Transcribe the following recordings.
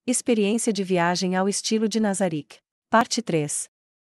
Experiência de viagem ao estilo de Nazarick. Parte 3.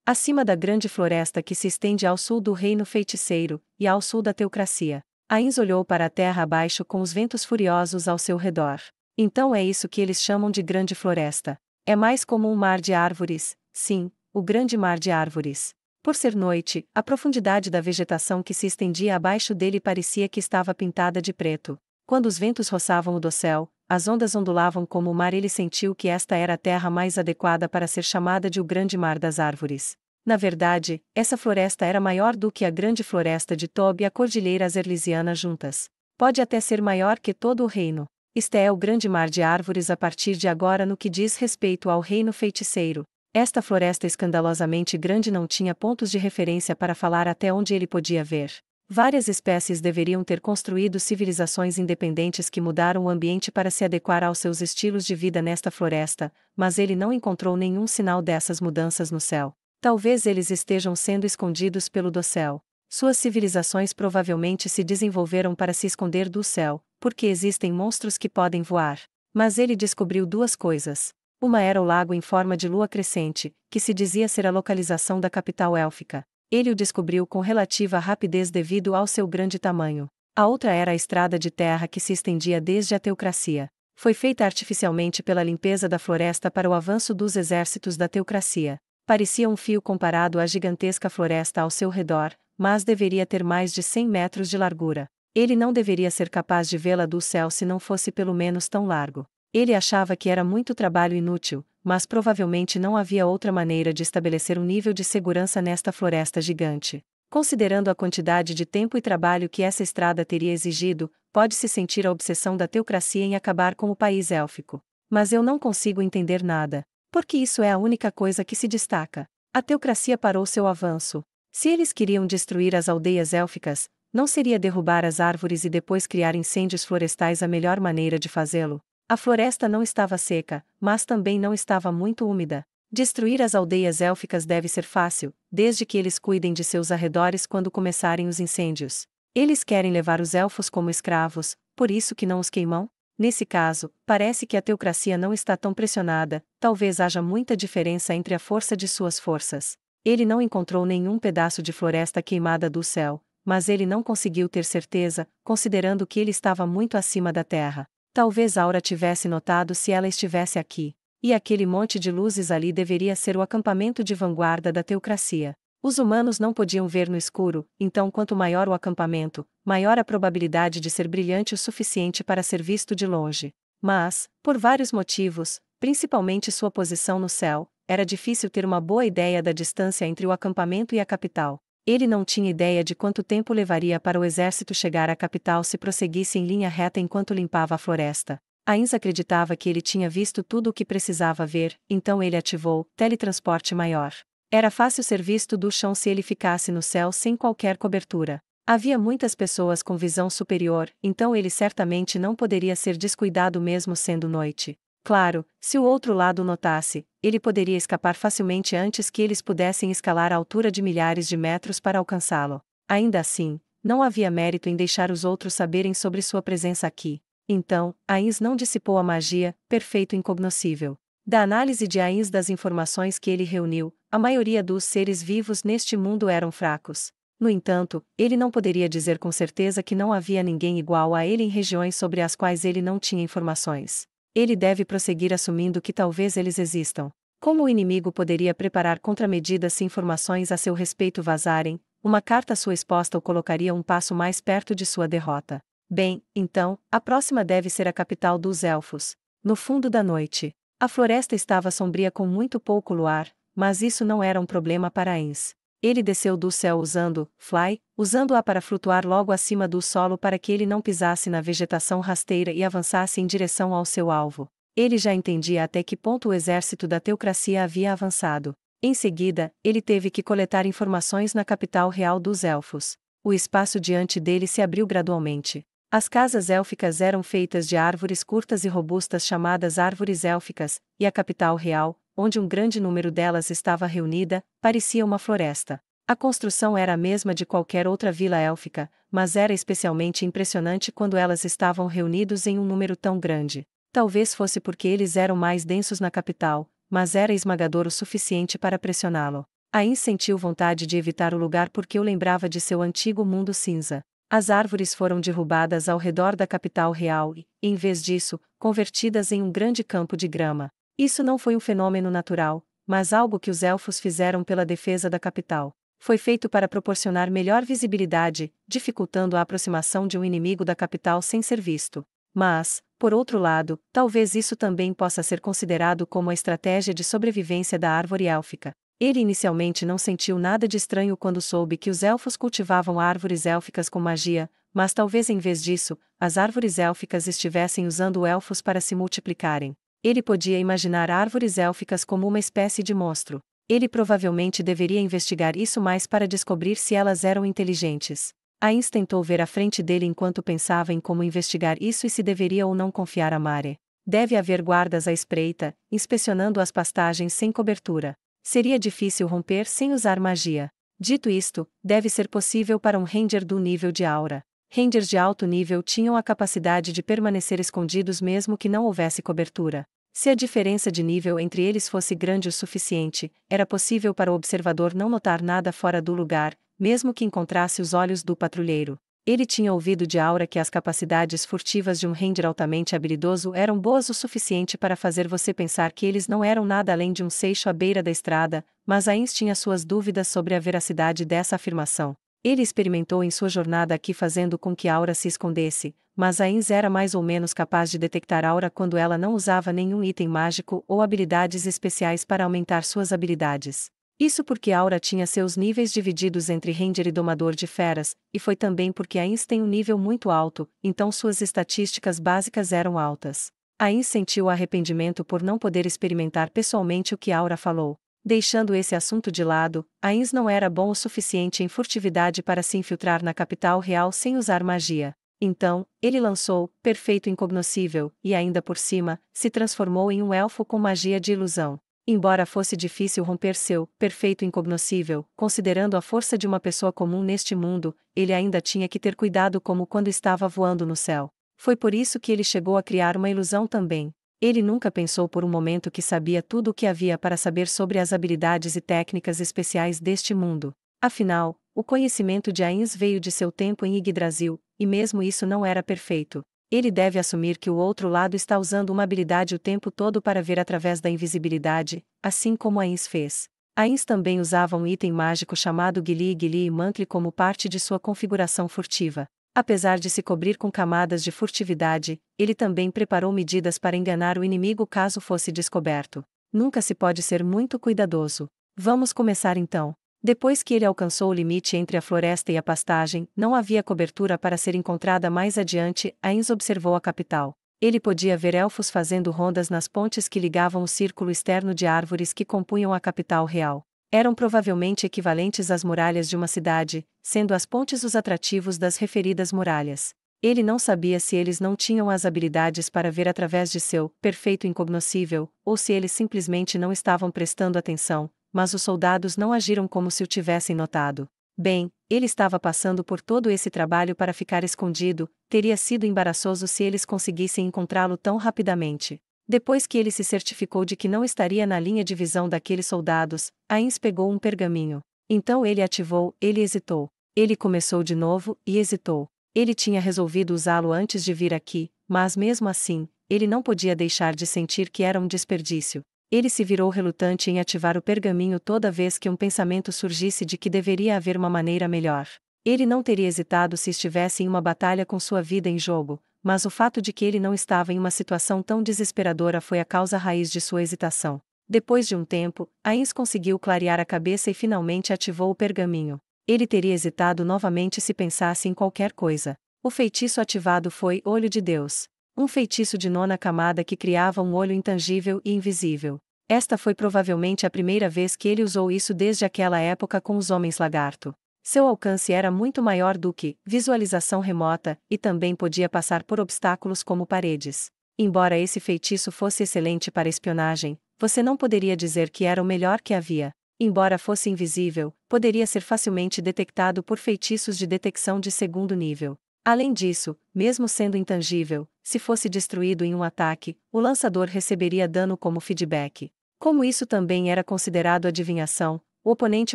Acima da grande floresta que se estende ao sul do reino feiticeiro, e ao sul da teocracia, Ainz olhou para a terra abaixo com os ventos furiosos ao seu redor. Então é isso que eles chamam de grande floresta. É mais como um mar de árvores, sim, o grande mar de árvores. Por ser noite, a profundidade da vegetação que se estendia abaixo dele parecia que estava pintada de preto. Quando os ventos roçavam o dossel, as ondas ondulavam como o mar. Ele sentiu que esta era a terra mais adequada para ser chamada de o grande mar das árvores. Na verdade, essa floresta era maior do que a grande floresta de Tob e a cordilheira Azerlisiana juntas. Pode até ser maior que todo o reino. Este é o grande mar de árvores a partir de agora no que diz respeito ao reino feiticeiro. Esta floresta escandalosamente grande não tinha pontos de referência para falar até onde ele podia ver. Várias espécies deveriam ter construído civilizações independentes que mudaram o ambiente para se adequar aos seus estilos de vida nesta floresta, mas ele não encontrou nenhum sinal dessas mudanças no céu. Talvez eles estejam sendo escondidos pelo dossel. Suas civilizações provavelmente se desenvolveram para se esconder do céu, porque existem monstros que podem voar. Mas ele descobriu duas coisas. Uma era o lago em forma de lua crescente, que se dizia ser a localização da capital élfica. Ele o descobriu com relativa rapidez devido ao seu grande tamanho. A outra era a estrada de terra que se estendia desde a teocracia. Foi feita artificialmente pela limpeza da floresta para o avanço dos exércitos da teocracia. Parecia um fio comparado à gigantesca floresta ao seu redor, mas deveria ter mais de 100 metros de largura. Ele não deveria ser capaz de vê-la do céu se não fosse pelo menos tão largo. Ele achava que era muito trabalho inútil, mas provavelmente não havia outra maneira de estabelecer um nível de segurança nesta floresta gigante. Considerando a quantidade de tempo e trabalho que essa estrada teria exigido, pode-se sentir a obsessão da teocracia em acabar com o país élfico. Mas eu não consigo entender nada. Porque isso é a única coisa que se destaca. A teocracia parou seu avanço. Se eles queriam destruir as aldeias élficas, não seria derrubar as árvores e depois criar incêndios florestais a melhor maneira de fazê-lo? A floresta não estava seca, mas também não estava muito úmida. Destruir as aldeias élficas deve ser fácil, desde que eles cuidem de seus arredores quando começarem os incêndios. Eles querem levar os elfos como escravos, por isso que não os queimam? Nesse caso, parece que a teocracia não está tão pressionada, talvez haja muita diferença entre a força de suas forças. Ele não encontrou nenhum pedaço de floresta queimada do céu, mas ele não conseguiu ter certeza, considerando que ele estava muito acima da terra. Talvez Aura tivesse notado se ela estivesse aqui. E aquele monte de luzes ali deveria ser o acampamento de vanguarda da teocracia. Os humanos não podiam ver no escuro, então quanto maior o acampamento, maior a probabilidade de ser brilhante o suficiente para ser visto de longe. Mas, por vários motivos, principalmente sua posição no céu, era difícil ter uma boa ideia da distância entre o acampamento e a capital. Ele não tinha ideia de quanto tempo levaria para o exército chegar à capital se prosseguisse em linha reta enquanto limpava a floresta. Ainz acreditava que ele tinha visto tudo o que precisava ver, então ele ativou teletransporte maior. Era fácil ser visto do chão se ele ficasse no céu sem qualquer cobertura. Havia muitas pessoas com visão superior, então ele certamente não poderia ser descuidado mesmo sendo noite. Claro, se o outro lado o notasse, ele poderia escapar facilmente antes que eles pudessem escalar a altura de milhares de metros para alcançá-lo. Ainda assim, não havia mérito em deixar os outros saberem sobre sua presença aqui. Então, Ainz não dissipou a magia, perfeito e incognoscível. Da análise de Ainz das informações que ele reuniu, a maioria dos seres vivos neste mundo eram fracos. No entanto, ele não poderia dizer com certeza que não havia ninguém igual a ele em regiões sobre as quais ele não tinha informações. Ele deve prosseguir assumindo que talvez eles existam. Como o inimigo poderia preparar contramedidas se informações a seu respeito vazarem? Uma carta à sua esposa o colocaria um passo mais perto de sua derrota. Bem, então, a próxima deve ser a capital dos elfos. No fundo da noite, a floresta estava sombria com muito pouco luar, mas isso não era um problema para Ainz. Ele desceu do céu usando-a para flutuar logo acima do solo para que ele não pisasse na vegetação rasteira e avançasse em direção ao seu alvo. Ele já entendia até que ponto o exército da teocracia havia avançado. Em seguida, ele teve que coletar informações na capital real dos elfos. O espaço diante dele se abriu gradualmente. As casas élficas eram feitas de árvores curtas e robustas chamadas árvores élficas, e a capital real, onde um grande número delas estava reunida, parecia uma floresta. A construção era a mesma de qualquer outra vila élfica, mas era especialmente impressionante quando elas estavam reunidas em um número tão grande. Talvez fosse porque eles eram mais densos na capital, mas era esmagador o suficiente para pressioná-lo. Ainda sentiu vontade de evitar o lugar porque o lembrava de seu antigo mundo cinza. As árvores foram derrubadas ao redor da capital real e, em vez disso, convertidas em um grande campo de grama. Isso não foi um fenômeno natural, mas algo que os elfos fizeram pela defesa da capital. Foi feito para proporcionar melhor visibilidade, dificultando a aproximação de um inimigo da capital sem ser visto. Mas, por outro lado, talvez isso também possa ser considerado como a estratégia de sobrevivência da árvore élfica. Ele inicialmente não sentiu nada de estranho quando soube que os elfos cultivavam árvores élficas com magia, mas talvez em vez disso, as árvores élficas estivessem usando elfos para se multiplicarem. Ele podia imaginar árvores élficas como uma espécie de monstro. Ele provavelmente deveria investigar isso mais para descobrir se elas eram inteligentes. Ainda tentou ver à frente dele enquanto pensava em como investigar isso e se deveria ou não confiar a Mare. Deve haver guardas à espreita, inspecionando as pastagens sem cobertura. Seria difícil romper sem usar magia. Dito isto, deve ser possível para um ranger do nível de aura. Rangers de alto nível tinham a capacidade de permanecer escondidos mesmo que não houvesse cobertura. Se a diferença de nível entre eles fosse grande o suficiente, era possível para o observador não notar nada fora do lugar, mesmo que encontrasse os olhos do patrulheiro. Ele tinha ouvido de aura que as capacidades furtivas de um ranger altamente habilidoso eram boas o suficiente para fazer você pensar que eles não eram nada além de um seixo à beira da estrada, mas Ainz tinha suas dúvidas sobre a veracidade dessa afirmação. Ele experimentou em sua jornada aqui fazendo com que Aura se escondesse, mas Ainz era mais ou menos capaz de detectar Aura quando ela não usava nenhum item mágico ou habilidades especiais para aumentar suas habilidades. Isso porque Aura tinha seus níveis divididos entre Ranger e Domador de Feras, e foi também porque Ainz tem um nível muito alto, então suas estatísticas básicas eram altas. Ainz sentiu arrependimento por não poder experimentar pessoalmente o que Aura falou. Deixando esse assunto de lado, Ainz não era bom o suficiente em furtividade para se infiltrar na capital real sem usar magia. Então, ele lançou Perfeito Incognoscível, e ainda por cima, se transformou em um elfo com magia de ilusão. Embora fosse difícil romper seu Perfeito Incognoscível, considerando a força de uma pessoa comum neste mundo, ele ainda tinha que ter cuidado como quando estava voando no céu. Foi por isso que ele chegou a criar uma ilusão também. Ele nunca pensou por um momento que sabia tudo o que havia para saber sobre as habilidades e técnicas especiais deste mundo. Afinal, o conhecimento de Ainz veio de seu tempo em Yggdrasil, e mesmo isso não era perfeito. Ele deve assumir que o outro lado está usando uma habilidade o tempo todo para ver através da invisibilidade, assim como Ainz fez. Ainz também usava um item mágico chamado Gili Mantle como parte de sua configuração furtiva. Apesar de se cobrir com camadas de furtividade, ele também preparou medidas para enganar o inimigo caso fosse descoberto. Nunca se pode ser muito cuidadoso. Vamos começar então. Depois que ele alcançou o limite entre a floresta e a pastagem, não havia cobertura para ser encontrada mais adiante. Ainz observou a capital. Ele podia ver elfos fazendo rondas nas pontes que ligavam o círculo externo de árvores que compunham a capital real. Eram provavelmente equivalentes às muralhas de uma cidade, sendo as pontes os atrativos das referidas muralhas. Ele não sabia se eles não tinham as habilidades para ver através de seu Perfeito Incognoscível, ou se eles simplesmente não estavam prestando atenção, mas os soldados não agiram como se o tivessem notado. Bem, ele estava passando por todo esse trabalho para ficar escondido, teria sido embaraçoso se eles conseguissem encontrá-lo tão rapidamente. Depois que ele se certificou de que não estaria na linha de visão daqueles soldados, Ainz pegou um pergaminho. Então ele ativou, ele hesitou. Ele começou de novo, e hesitou. Ele tinha resolvido usá-lo antes de vir aqui, mas mesmo assim, ele não podia deixar de sentir que era um desperdício. Ele se virou relutante em ativar o pergaminho toda vez que um pensamento surgisse de que deveria haver uma maneira melhor. Ele não teria hesitado se estivesse em uma batalha com sua vida em jogo, mas o fato de que ele não estava em uma situação tão desesperadora foi a causa raiz de sua hesitação. Depois de um tempo, Ainz conseguiu clarear a cabeça e finalmente ativou o pergaminho. Ele teria hesitado novamente se pensasse em qualquer coisa. O feitiço ativado foi Olho de Deus. Um feitiço de nona camada que criava um olho intangível e invisível. Esta foi provavelmente a primeira vez que ele usou isso desde aquela época com os Homens Lagarto. Seu alcance era muito maior do que visualização remota, e também podia passar por obstáculos como paredes. Embora esse feitiço fosse excelente para espionagem, você não poderia dizer que era o melhor que havia. Embora fosse invisível, poderia ser facilmente detectado por feitiços de detecção de segundo nível. Além disso, mesmo sendo intangível, Se fosse destruído em um ataque, o lançador receberia dano como feedback. Como isso também era considerado adivinhação, o oponente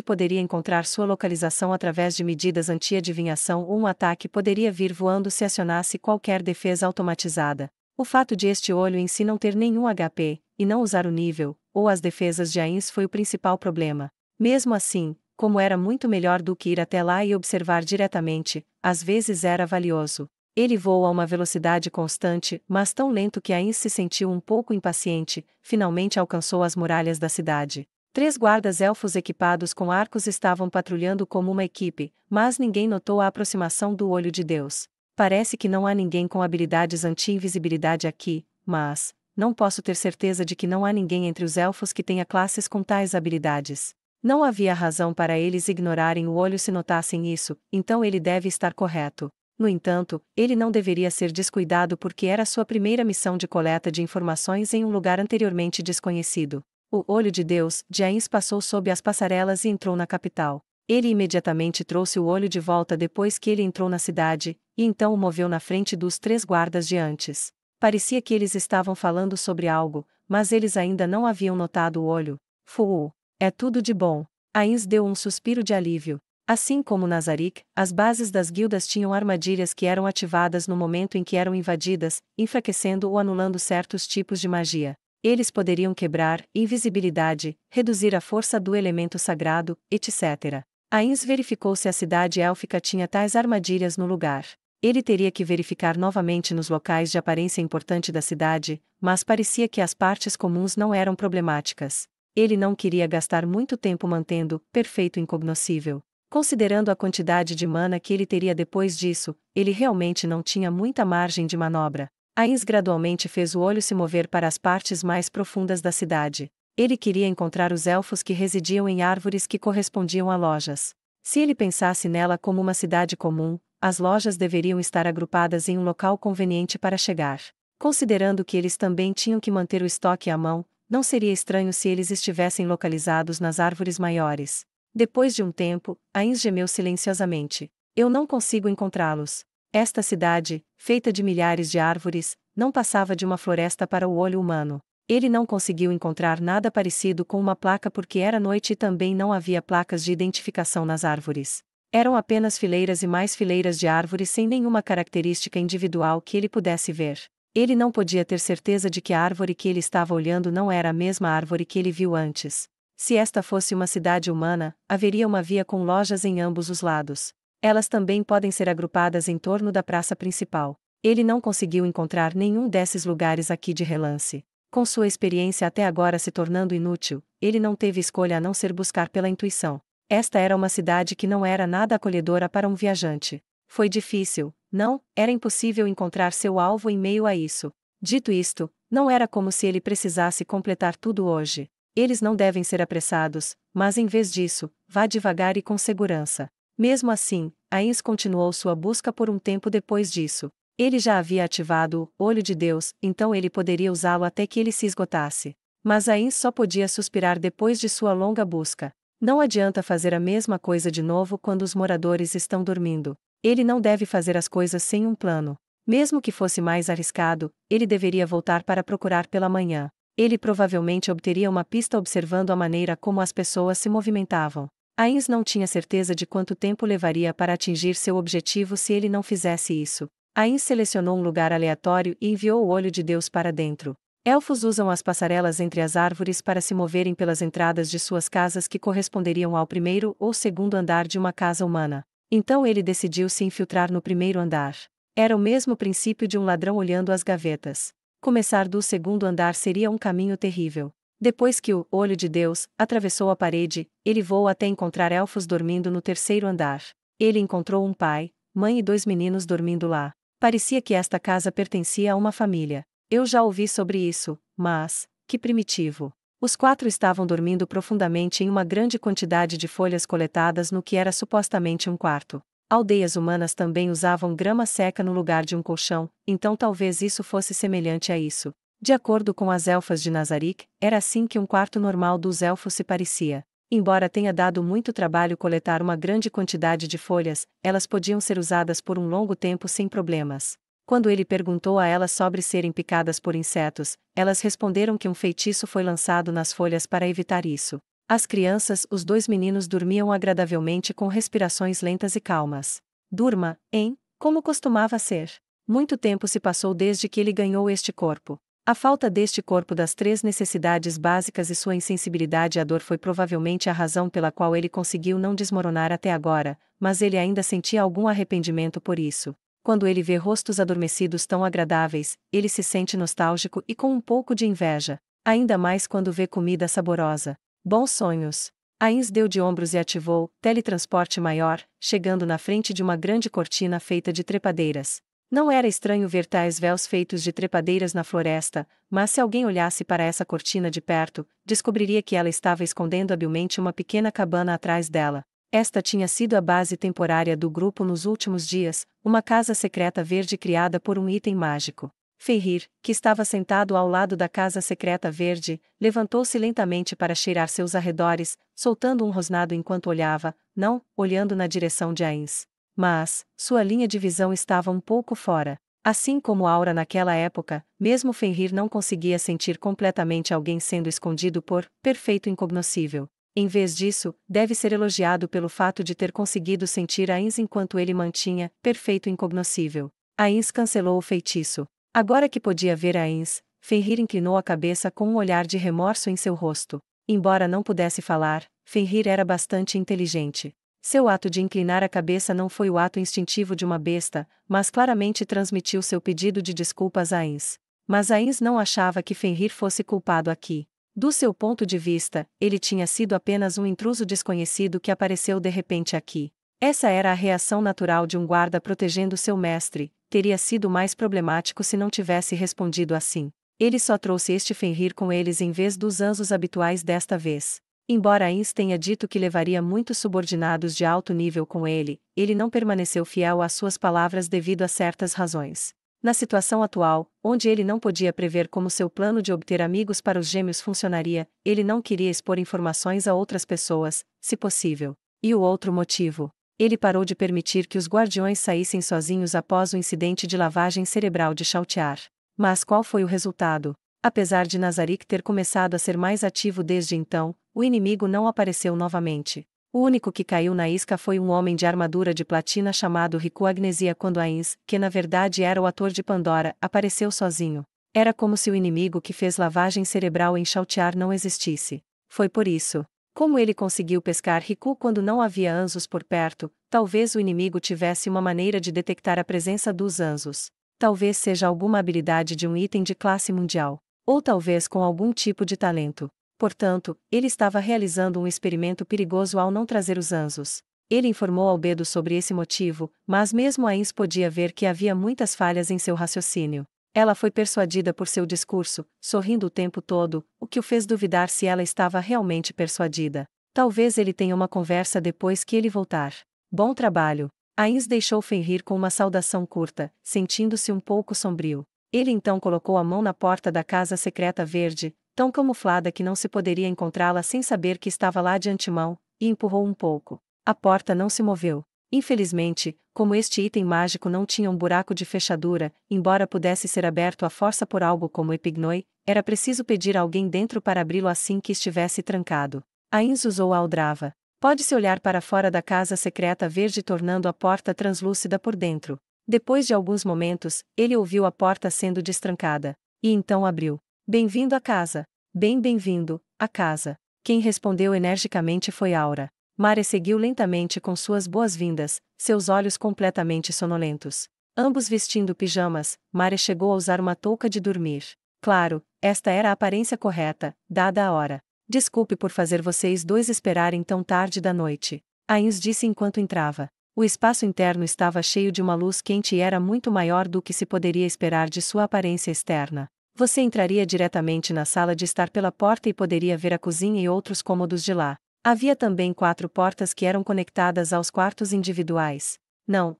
poderia encontrar sua localização através de medidas anti-adivinhação ou um ataque poderia vir voando se acionasse qualquer defesa automatizada. O fato de este olho em si não ter nenhum HP, e não usar o nível, ou as defesas de Ainz foi o principal problema. Mesmo assim, como era muito melhor do que ir até lá e observar diretamente, às vezes era valioso. Ele voou a uma velocidade constante, mas tão lento que Ainz se sentiu um pouco impaciente, finalmente alcançou as muralhas da cidade. 3 guardas elfos equipados com arcos estavam patrulhando como uma equipe, mas ninguém notou a aproximação do Olho de Deus. Parece que não há ninguém com habilidades anti-invisibilidade aqui, mas não posso ter certeza de que não há ninguém entre os elfos que tenha classes com tais habilidades. Não havia razão para eles ignorarem o olho se notassem isso, então ele deve estar correto. No entanto, ele não deveria ser descuidado porque era sua primeira missão de coleta de informações em um lugar anteriormente desconhecido. O Olho de Deus, de Ainz passou sob as passarelas e entrou na capital. Ele imediatamente trouxe o olho de volta depois que ele entrou na cidade, e então o moveu na frente dos 3 guardas de antes. Parecia que eles estavam falando sobre algo, mas eles ainda não haviam notado o olho. Fuu! É tudo de bom. Ainz deu um suspiro de alívio. Assim como Nazarick, as bases das guildas tinham armadilhas que eram ativadas no momento em que eram invadidas, enfraquecendo ou anulando certos tipos de magia. Eles poderiam quebrar invisibilidade, reduzir a força do elemento sagrado, etc. Ainz verificou se a cidade élfica tinha tais armadilhas no lugar. Ele teria que verificar novamente nos locais de aparência importante da cidade, mas parecia que as partes comuns não eram problemáticas. Ele não queria gastar muito tempo mantendo perfeito incognoscível. Considerando a quantidade de mana que ele teria depois disso, ele realmente não tinha muita margem de manobra. Ainz gradualmente fez o olho se mover para as partes mais profundas da cidade. Ele queria encontrar os elfos que residiam em árvores que correspondiam a lojas. Se ele pensasse nela como uma cidade comum, as lojas deveriam estar agrupadas em um local conveniente para chegar. Considerando que eles também tinham que manter o estoque à mão, não seria estranho se eles estivessem localizados nas árvores maiores. Depois de um tempo, Ainz gemeu silenciosamente. Eu não consigo encontrá-los. Esta cidade, feita de milhares de árvores, não passava de uma floresta para o olho humano. Ele não conseguiu encontrar nada parecido com uma placa porque era noite e também não havia placas de identificação nas árvores. Eram apenas fileiras e mais fileiras de árvores sem nenhuma característica individual que ele pudesse ver. Ele não podia ter certeza de que a árvore que ele estava olhando não era a mesma árvore que ele viu antes. Se esta fosse uma cidade humana, haveria uma via com lojas em ambos os lados. Elas também podem ser agrupadas em torno da praça principal. Ele não conseguiu encontrar nenhum desses lugares aqui de relance. Com sua experiência até agora se tornando inútil, ele não teve escolha a não ser buscar pela intuição. Esta era uma cidade que não era nada acolhedora para um viajante. Foi difícil, não, era impossível encontrar seu alvo em meio a isso. Dito isto, não era como se ele precisasse completar tudo hoje. Eles não devem ser apressados, mas em vez disso, vá devagar e com segurança. Mesmo assim, Ainz continuou sua busca por um tempo depois disso. Ele já havia ativado o Olho de Deus, então ele poderia usá-lo até que ele se esgotasse. Mas Ainz só podia suspirar depois de sua longa busca. Não adianta fazer a mesma coisa de novo quando os moradores estão dormindo. Ele não deve fazer as coisas sem um plano. Mesmo que fosse mais arriscado, ele deveria voltar para procurar pela manhã. Ele provavelmente obteria uma pista observando a maneira como as pessoas se movimentavam. Ainz não tinha certeza de quanto tempo levaria para atingir seu objetivo se ele não fizesse isso. Ainz selecionou um lugar aleatório e enviou o Olho de Deus para dentro. Elfos usam as passarelas entre as árvores para se moverem pelas entradas de suas casas que corresponderiam ao primeiro ou segundo andar de uma casa humana. Então ele decidiu se infiltrar no primeiro andar. Era o mesmo princípio de um ladrão olhando as gavetas. Começar do segundo andar seria um caminho terrível. Depois que o Olho de Deus atravessou a parede, ele voou até encontrar elfos dormindo no terceiro andar. Ele encontrou um pai, mãe e 2 meninos dormindo lá. Parecia que esta casa pertencia a uma família. Eu já ouvi sobre isso, mas, que primitivo. Os 4 estavam dormindo profundamente em uma grande quantidade de folhas coletadas no que era supostamente um quarto. Aldeias humanas também usavam grama seca no lugar de um colchão, então talvez isso fosse semelhante a isso. De acordo com as elfas de Nazarick, era assim que um quarto normal dos elfos se parecia. Embora tenha dado muito trabalho coletar uma grande quantidade de folhas, elas podiam ser usadas por um longo tempo sem problemas. Quando ele perguntou a elas sobre serem picadas por insetos, elas responderam que um feitiço foi lançado nas folhas para evitar isso. As crianças, os dois meninos dormiam agradavelmente com respirações lentas e calmas. Durma, hein? Como costumava ser. Muito tempo se passou desde que ele ganhou este corpo. A falta deste corpo das 3 necessidades básicas e sua insensibilidade à dor foi provavelmente a razão pela qual ele conseguiu não desmoronar até agora, mas ele ainda sentia algum arrependimento por isso. Quando ele vê rostos adormecidos tão agradáveis, ele se sente nostálgico e com um pouco de inveja, ainda mais quando vê comida saborosa. Bons sonhos. Ains deu de ombros e ativou teletransporte maior, chegando na frente de uma grande cortina feita de trepadeiras. Não era estranho ver tais véus feitos de trepadeiras na floresta, mas se alguém olhasse para essa cortina de perto, descobriria que ela estava escondendo habilmente uma pequena cabana atrás dela. Esta tinha sido a base temporária do grupo nos últimos dias, uma casa secreta verde criada por um item mágico. Fenrir, que estava sentado ao lado da casa secreta verde, levantou-se lentamente para cheirar seus arredores, soltando um rosnado enquanto olhava, não olhando na direção de Ains. Mas, sua linha de visão estava um pouco fora. Assim como Aura naquela época, mesmo Fenrir não conseguia sentir completamente alguém sendo escondido por perfeito incognoscível. Em vez disso, deve ser elogiado pelo fato de ter conseguido sentir Ains enquanto ele mantinha perfeito incognoscível. Ains cancelou o feitiço. Agora que podia ver Ains, Fenrir inclinou a cabeça com um olhar de remorso em seu rosto. Embora não pudesse falar, Fenrir era bastante inteligente. Seu ato de inclinar a cabeça não foi o ato instintivo de uma besta, mas claramente transmitiu seu pedido de desculpas a Ains. Mas Ains não achava que Fenrir fosse culpado aqui. Do seu ponto de vista, ele tinha sido apenas um intruso desconhecido que apareceu de repente aqui. Essa era a reação natural de um guarda protegendo seu mestre. Teria sido mais problemático se não tivesse respondido assim. Ele só trouxe este Fenrir com eles em vez dos anjos habituais desta vez. Embora Ains tenha dito que levaria muitos subordinados de alto nível com ele, ele não permaneceu fiel às suas palavras devido a certas razões. Na situação atual, onde ele não podia prever como seu plano de obter amigos para os gêmeos funcionaria, ele não queria expor informações a outras pessoas, se possível. E o outro motivo? Ele parou de permitir que os guardiões saíssem sozinhos após o incidente de lavagem cerebral de Chautiar. Mas qual foi o resultado? Apesar de Nazarick ter começado a ser mais ativo desde então, o inimigo não apareceu novamente. O único que caiu na isca foi um homem de armadura de platina chamado Riku Agnesia quando Ains, que na verdade era o ator de Pandora, apareceu sozinho. Era como se o inimigo que fez lavagem cerebral em Chautiar não existisse. Foi por isso. Como ele conseguiu pescar Riku quando não havia anjos por perto, talvez o inimigo tivesse uma maneira de detectar a presença dos anjos. Talvez seja alguma habilidade de um item de classe mundial. Ou talvez com algum tipo de talento. Portanto, ele estava realizando um experimento perigoso ao não trazer os anjos. Ele informou Albedo sobre esse motivo, mas mesmo Ains podia ver que havia muitas falhas em seu raciocínio. Ela foi persuadida por seu discurso, sorrindo o tempo todo, o que o fez duvidar se ela estava realmente persuadida. Talvez ele tenha uma conversa depois que ele voltar. Bom trabalho. Ains deixou Fenrir com uma saudação curta, sentindo-se um pouco sombrio. Ele então colocou a mão na porta da casa secreta verde, tão camuflada que não se poderia encontrá-la sem saber que estava lá de antemão, e empurrou um pouco. A porta não se moveu. Infelizmente, como este item mágico não tinha um buraco de fechadura, embora pudesse ser aberto à força por algo como Epignoi, era preciso pedir a alguém dentro para abri-lo assim que estivesse trancado. Ains usou a aldrava. Pode-se olhar para fora da casa secreta verde tornando a porta translúcida por dentro. Depois de alguns momentos, ele ouviu a porta sendo destrancada. E então abriu. Bem-vindo à casa. Bem-vindo, à casa. Quem respondeu energicamente foi Aura. Mare seguiu lentamente com suas boas-vindas, seus olhos completamente sonolentos. Ambos vestindo pijamas, Mare chegou a usar uma touca de dormir. Claro, esta era a aparência correta, dada a hora. Desculpe por fazer vocês dois esperarem tão tarde da noite. Ains disse enquanto entrava. O espaço interno estava cheio de uma luz quente e era muito maior do que se poderia esperar de sua aparência externa. Você entraria diretamente na sala de estar pela porta e poderia ver a cozinha e outros cômodos de lá. Havia também 4 portas que eram conectadas aos quartos individuais. Não,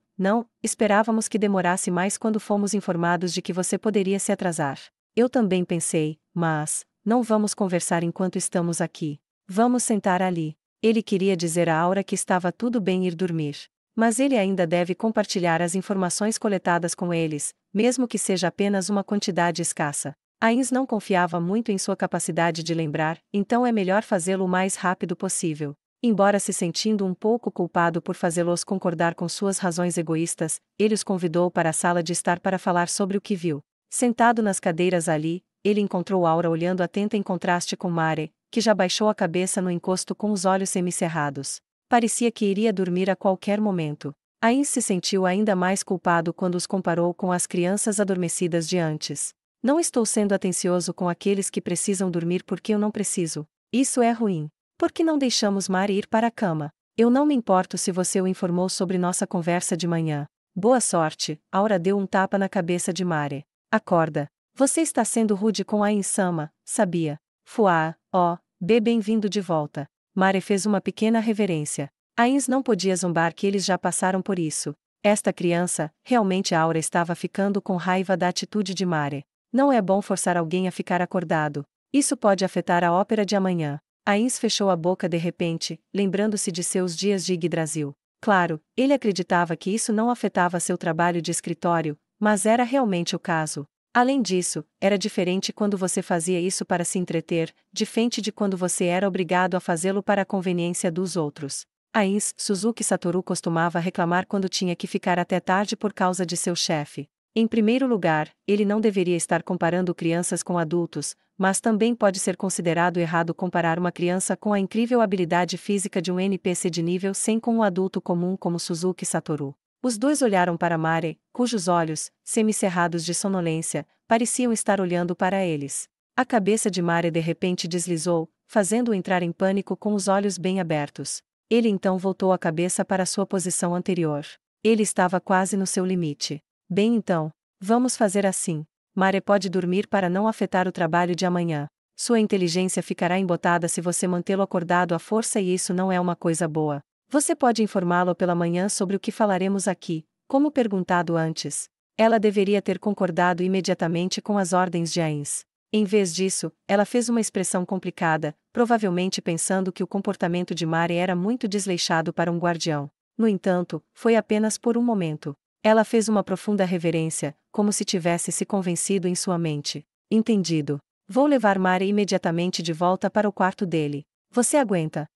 esperávamos que demorasse mais quando fomos informados de que você poderia se atrasar. Eu também pensei, mas não vamos conversar enquanto estamos aqui. Vamos sentar ali. Ele queria dizer a Aura que estava tudo bem ir dormir. Mas ele ainda deve compartilhar as informações coletadas com eles, mesmo que seja apenas uma quantidade escassa. Ains não confiava muito em sua capacidade de lembrar, então é melhor fazê-lo o mais rápido possível. Embora se sentindo um pouco culpado por fazê-los concordar com suas razões egoístas, ele os convidou para a sala de estar para falar sobre o que viu. Sentado nas cadeiras ali, ele encontrou Aura olhando atenta em contraste com Mare, que já baixou a cabeça no encosto com os olhos semicerrados. Parecia que iria dormir a qualquer momento. Ains se sentiu ainda mais culpado quando os comparou com as crianças adormecidas de antes. Não estou sendo atencioso com aqueles que precisam dormir porque eu não preciso. Isso é ruim. Por que não deixamos Mare ir para a cama? Eu não me importo se você o informou sobre nossa conversa de manhã. Boa sorte. Aura deu um tapa na cabeça de Mare. Acorda. Você está sendo rude com a Insama, sabia? Fuá, ó, bem-vindo de volta. Mare fez uma pequena reverência. Ains não podia zombar que eles já passaram por isso. Esta criança, realmente Aura estava ficando com raiva da atitude de Mare. Não é bom forçar alguém a ficar acordado. Isso pode afetar a ópera de amanhã. Ains fechou a boca de repente, lembrando-se de seus dias de Yggdrasil. Claro, ele acreditava que isso não afetava seu trabalho de escritório, mas era realmente o caso. Além disso, era diferente quando você fazia isso para se entreter, diferente de quando você era obrigado a fazê-lo para a conveniência dos outros. Ains, Suzuki Satoru costumava reclamar quando tinha que ficar até tarde por causa de seu chefe. Em primeiro lugar, ele não deveria estar comparando crianças com adultos, mas também pode ser considerado errado comparar uma criança com a incrível habilidade física de um NPC de nível 100 com um adulto comum como Suzuki Satoru. Os dois olharam para Mare, cujos olhos, semicerrados de sonolência, pareciam estar olhando para eles. A cabeça de Mare de repente deslizou, fazendo-o entrar em pânico com os olhos bem abertos. Ele então voltou a cabeça para sua posição anterior. Ele estava quase no seu limite. Bem então, vamos fazer assim. Mare pode dormir para não afetar o trabalho de amanhã. Sua inteligência ficará embotada se você mantê-lo acordado à força e isso não é uma coisa boa. Você pode informá-lo pela manhã sobre o que falaremos aqui, como perguntado antes. Ela deveria ter concordado imediatamente com as ordens de Ains. Em vez disso, ela fez uma expressão complicada, provavelmente pensando que o comportamento de Mare era muito desleixado para um guardião. No entanto, foi apenas por um momento. Ela fez uma profunda reverência, como se tivesse se convencido em sua mente. Entendido. Vou levar Mare imediatamente de volta para o quarto dele. Você aguenta?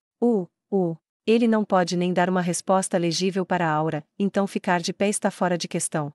Ele não pode nem dar uma resposta legível para Aura, então ficar de pé está fora de questão.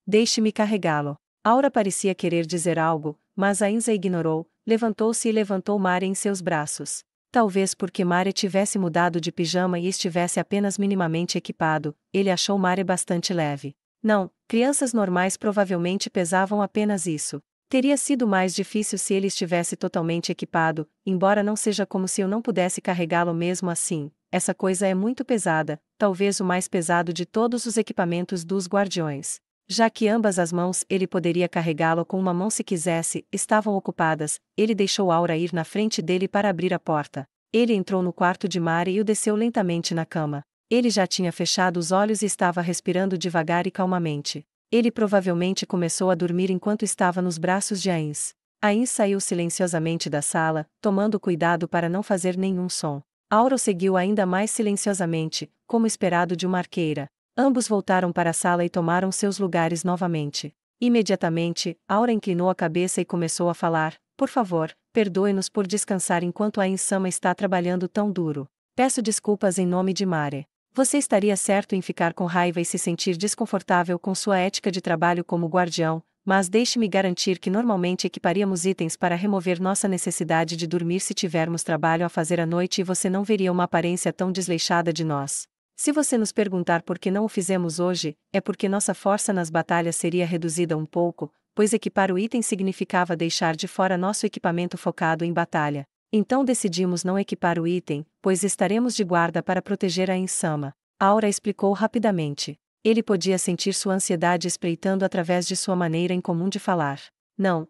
Deixe-me carregá-lo. Aura parecia querer dizer algo, mas Ains a ignorou, levantou-se e levantou Mare em seus braços. Talvez porque Mare tivesse mudado de pijama e estivesse apenas minimamente equipado, ele achou Mare bastante leve. Não, crianças normais provavelmente pesavam apenas isso. Teria sido mais difícil se ele estivesse totalmente equipado, embora não seja como se eu não pudesse carregá-lo mesmo assim. Essa coisa é muito pesada, talvez o mais pesado de todos os equipamentos dos guardiões. Já que ambas as mãos ele poderia carregá-lo com uma mão se quisesse, estavam ocupadas, ele deixou Aura ir na frente dele para abrir a porta. Ele entrou no quarto de Mare e o desceu lentamente na cama. Ele já tinha fechado os olhos e estava respirando devagar e calmamente. Ele provavelmente começou a dormir enquanto estava nos braços de Ains. Ains saiu silenciosamente da sala, tomando cuidado para não fazer nenhum som. Aura o seguiu ainda mais silenciosamente, como esperado de uma arqueira. Ambos voltaram para a sala e tomaram seus lugares novamente. Imediatamente, Aura inclinou a cabeça e começou a falar: por favor, perdoe-nos por descansar enquanto a Insama está trabalhando tão duro. Peço desculpas em nome de Mare. Você estaria certo em ficar com raiva e se sentir desconfortável com sua ética de trabalho como guardião, mas deixe-me garantir que normalmente equiparíamos itens para remover nossa necessidade de dormir se tivermos trabalho a fazer à noite e você não veria uma aparência tão desleixada de nós. Se você nos perguntar por que não o fizemos hoje, é porque nossa força nas batalhas seria reduzida um pouco, pois equipar o item significava deixar de fora nosso equipamento focado em batalha. Então decidimos não equipar o item, pois estaremos de guarda para proteger a Insama. Aura explicou rapidamente. Ele podia sentir sua ansiedade espreitando através de sua maneira incomum de falar. Não,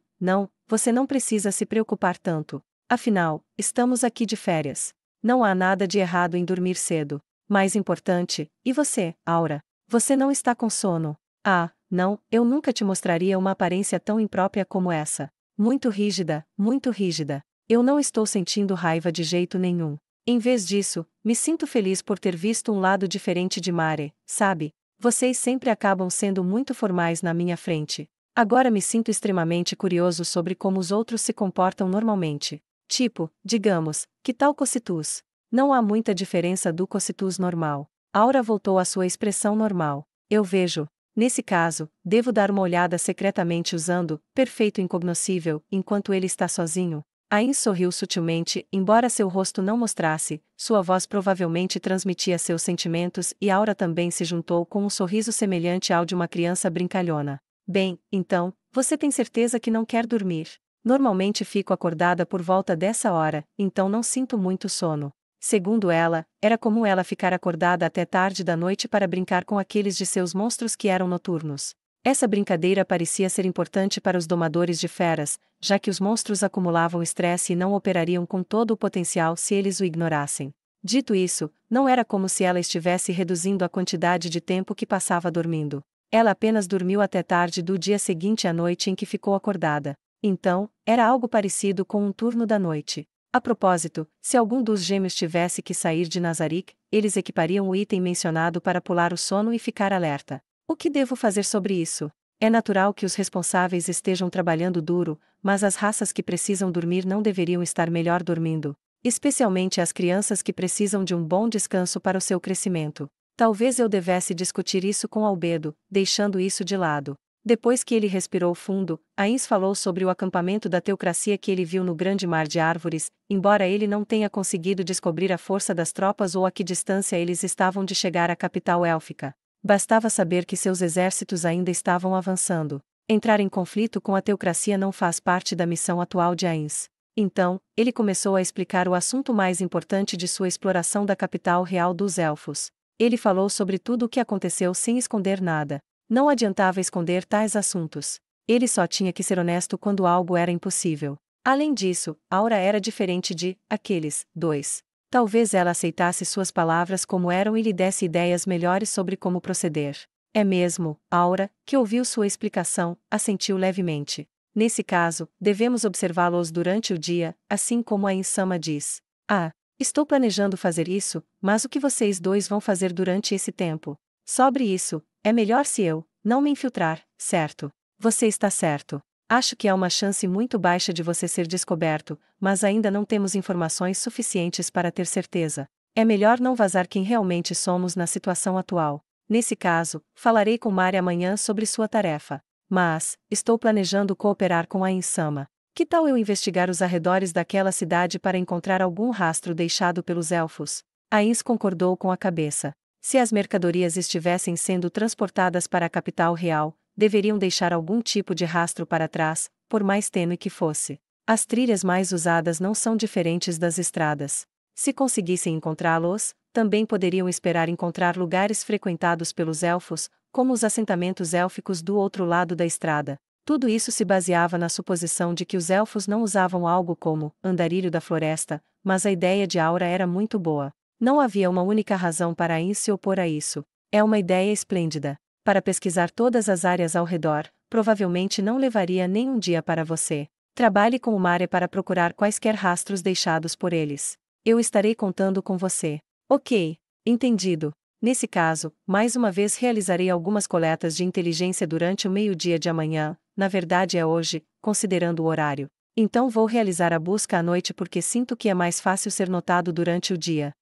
você não precisa se preocupar tanto. Afinal, estamos aqui de férias. Não há nada de errado em dormir cedo. Mais importante, e você, Aura? Você não está com sono? Ah, não, eu nunca te mostraria uma aparência tão imprópria como essa. Muito rígida, muito rígida. Eu não estou sentindo raiva de jeito nenhum. Em vez disso, me sinto feliz por ter visto um lado diferente de Mare, sabe? Vocês sempre acabam sendo muito formais na minha frente. Agora me sinto extremamente curioso sobre como os outros se comportam normalmente. Tipo, digamos, que tal Cocytus? Não há muita diferença do Cocytus normal. Aura voltou à sua expressão normal. Eu vejo. Nesse caso, devo dar uma olhada secretamente usando perfeito incognoscível enquanto ele está sozinho. Ain sorriu sutilmente, embora seu rosto não mostrasse, sua voz provavelmente transmitia seus sentimentos e Aura também se juntou com um sorriso semelhante ao de uma criança brincalhona. Bem, então, você tem certeza que não quer dormir? Normalmente fico acordada por volta dessa hora, então não sinto muito sono. Segundo ela, era comum ela ficar acordada até tarde da noite para brincar com aqueles de seus monstros que eram noturnos. Essa brincadeira parecia ser importante para os domadores de feras, já que os monstros acumulavam estresse e não operariam com todo o potencial se eles o ignorassem. Dito isso, não era como se ela estivesse reduzindo a quantidade de tempo que passava dormindo. Ela apenas dormiu até tarde do dia seguinte à noite em que ficou acordada. Então, era algo parecido com um turno da noite. A propósito, se algum dos gêmeos tivesse que sair de Nazarick, eles equipariam o item mencionado para pular o sono e ficar alerta. O que devo fazer sobre isso? É natural que os responsáveis estejam trabalhando duro, mas as raças que precisam dormir não deveriam estar melhor dormindo. Especialmente as crianças que precisam de um bom descanso para o seu crescimento. Talvez eu devesse discutir isso com Albedo, deixando isso de lado. Depois que ele respirou fundo, Ains falou sobre o acampamento da teocracia que ele viu no grande mar de árvores, embora ele não tenha conseguido descobrir a força das tropas ou a que distância eles estavam de chegar à capital élfica. Bastava saber que seus exércitos ainda estavam avançando. Entrar em conflito com a teocracia não faz parte da missão atual de Ains. Então, ele começou a explicar o assunto mais importante de sua exploração da capital real dos elfos. Ele falou sobre tudo o que aconteceu sem esconder nada. Não adiantava esconder tais assuntos. Ele só tinha que ser honesto quando algo era impossível. Além disso, Aura era diferente de aqueles dois. Talvez ela aceitasse suas palavras como eram e lhe desse ideias melhores sobre como proceder. É mesmo, Aura, que ouviu sua explicação, assentiu levemente. Nesse caso, devemos observá-los durante o dia, assim como a Insama diz. Ah, estou planejando fazer isso, mas o que vocês dois vão fazer durante esse tempo? Sobre isso, é melhor se eu não me infiltrar, certo? Você está certo. Acho que há uma chance muito baixa de você ser descoberto, mas ainda não temos informações suficientes para ter certeza. É melhor não vazar quem realmente somos na situação atual. Nesse caso, falarei com Mari amanhã sobre sua tarefa. Mas, estou planejando cooperar com a Insama. Que tal eu investigar os arredores daquela cidade para encontrar algum rastro deixado pelos elfos? A Ins concordou com a cabeça. Se as mercadorias estivessem sendo transportadas para a capital real, deveriam deixar algum tipo de rastro para trás, por mais tênue que fosse. As trilhas mais usadas não são diferentes das estradas. Se conseguissem encontrá-los, também poderiam esperar encontrar lugares frequentados pelos elfos, como os assentamentos élficos do outro lado da estrada. Tudo isso se baseava na suposição de que os elfos não usavam algo como andarilho da floresta, mas a ideia de Aura era muito boa. Não havia uma única razão para Ain se opor a isso. É uma ideia esplêndida. Para pesquisar todas as áreas ao redor, provavelmente não levaria nem um dia para você. Trabalhe com o Mare para procurar quaisquer rastros deixados por eles. Eu estarei contando com você. Ok, entendido. Nesse caso, mais uma vez realizarei algumas coletas de inteligência durante o meio-dia de amanhã, na verdade é hoje, considerando o horário. Então vou realizar a busca à noite porque sinto que é mais fácil ser notado durante o dia.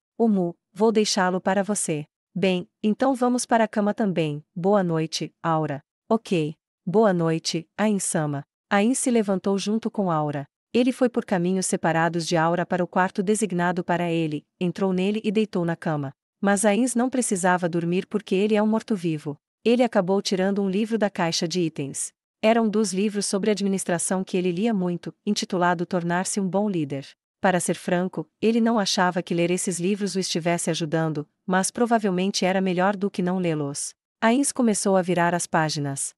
Vou deixá-lo para você. Bem, então vamos para a cama também. Boa noite, Aura. Ok. Boa noite, Ain-sama. Ain se levantou junto com Aura. Ele foi por caminhos separados de Aura para o quarto designado para ele, entrou nele e deitou na cama. Mas Ains não precisava dormir porque ele é um morto-vivo. Ele acabou tirando um livro da caixa de itens. Era um dos livros sobre administração que ele lia muito, intitulado Tornar-se um Bom Líder. Para ser franco, ele não achava que ler esses livros o estivesse ajudando, mas provavelmente era melhor do que não lê-los. Ains começou a virar as páginas.